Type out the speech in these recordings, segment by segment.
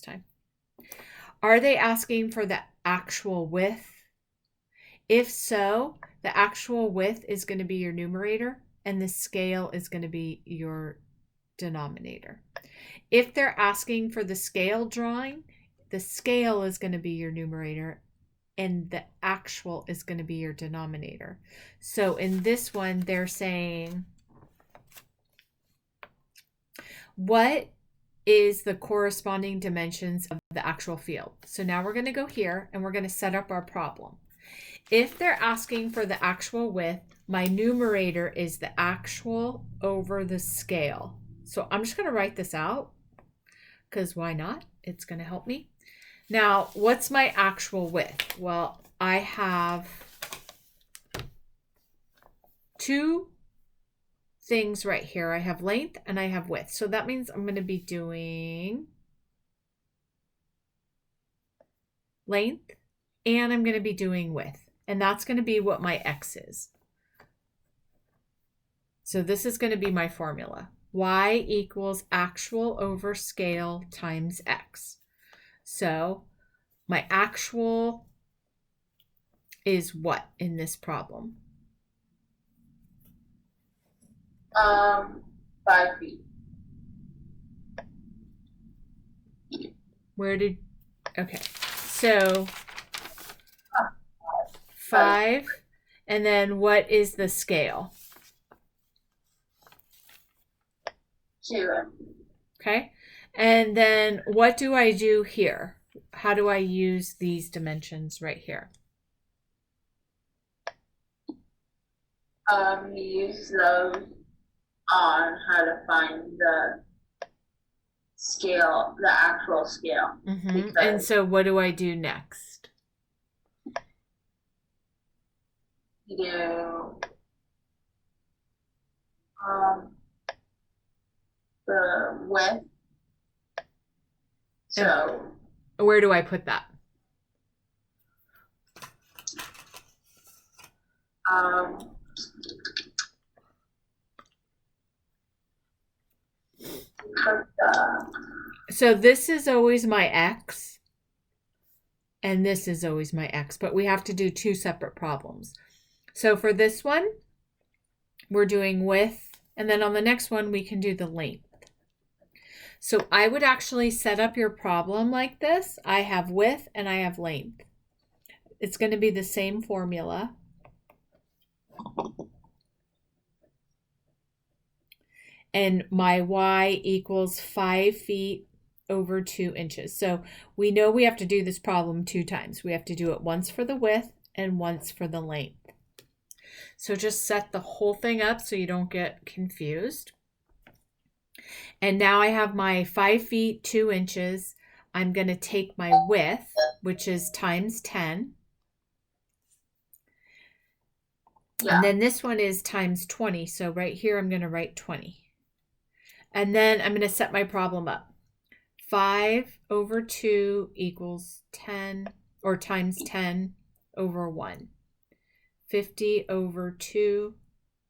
time. Are they asking for the actual width? If so, the actual width is going to be your numerator and the scale is going to be your denominator. If they're asking for the scale drawing, the scale is going to be your numerator and the actual is going to be your denominator. So in this one, they're saying, what is the corresponding dimensions of the actual field? So now we're going to go here and we're going to set up our problem. If they're asking for the actual width, my numerator is the actual over the scale. So I'm just going to write this out because why not? It's going to help me. Now, what's my actual width? Well, I have two things right here. I have length and I have width. So that means I'm going to be doing length and I'm going to be doing width. And that's going to be what my x is. So this is going to be my formula. Y equals actual over scale times x. So my actual is what in this problem? 5 feet. Okay. So 5. And then what is the scale? 2. Okay. And then what do I do here? How do I use these dimensions right here? Use those on how to find the scale, the actual scale. Mm-hmm. And so what do I do next? You do the width. So where do I put that? So this is always my x and this is always my x, but we have to do two separate problems. So for this one, we're doing width, and then on the next one, we can do the length. So I would actually set up your problem like this. I have width and I have length. It's going to be the same formula. And my y equals 5 feet over 2 inches. So we know we have to do this problem 2 times. We have to do it once for the width and once for the length. So just set the whole thing up so you don't get confused. And now I have my 5 feet 2 inches. I'm going to take my width, which is times 10. Yeah. And then this one is times 20. So right here, I'm going to write 20. And then I'm going to set my problem up. 5 over 2 equals 10, or times 10 over 1. 50 over 2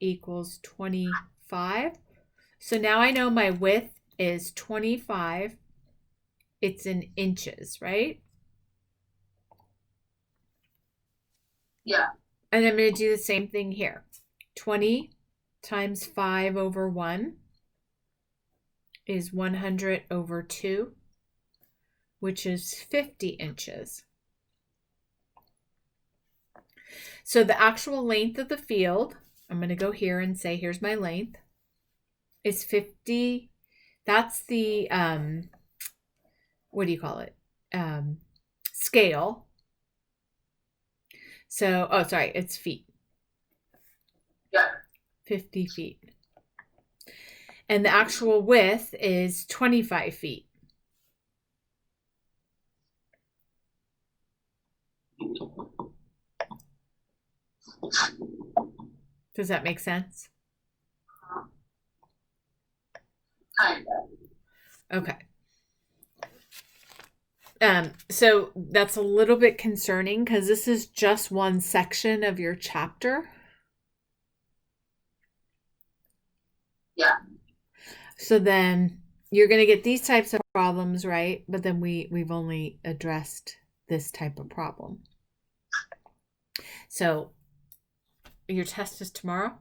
equals 25. So now I know my width is 25. It's in inches, right? Yeah. And I'm going to do the same thing here. 20 times 5 over 1 is 100 over 2, which is 50 inches. So the actual length of the field, I'm going to go here and say, here's my length, is 50. That's the, what do you call it? Scale. So, oh, sorry, it's feet. Yeah. 50 feet. And the actual width is 25 feet. Does that make sense? Kind of. Okay. So that's a little bit concerning because this is just one section of your chapter. Yeah. So then you're going to get these types of problems, right? But then we've only addressed this type of problem. So your test is tomorrow?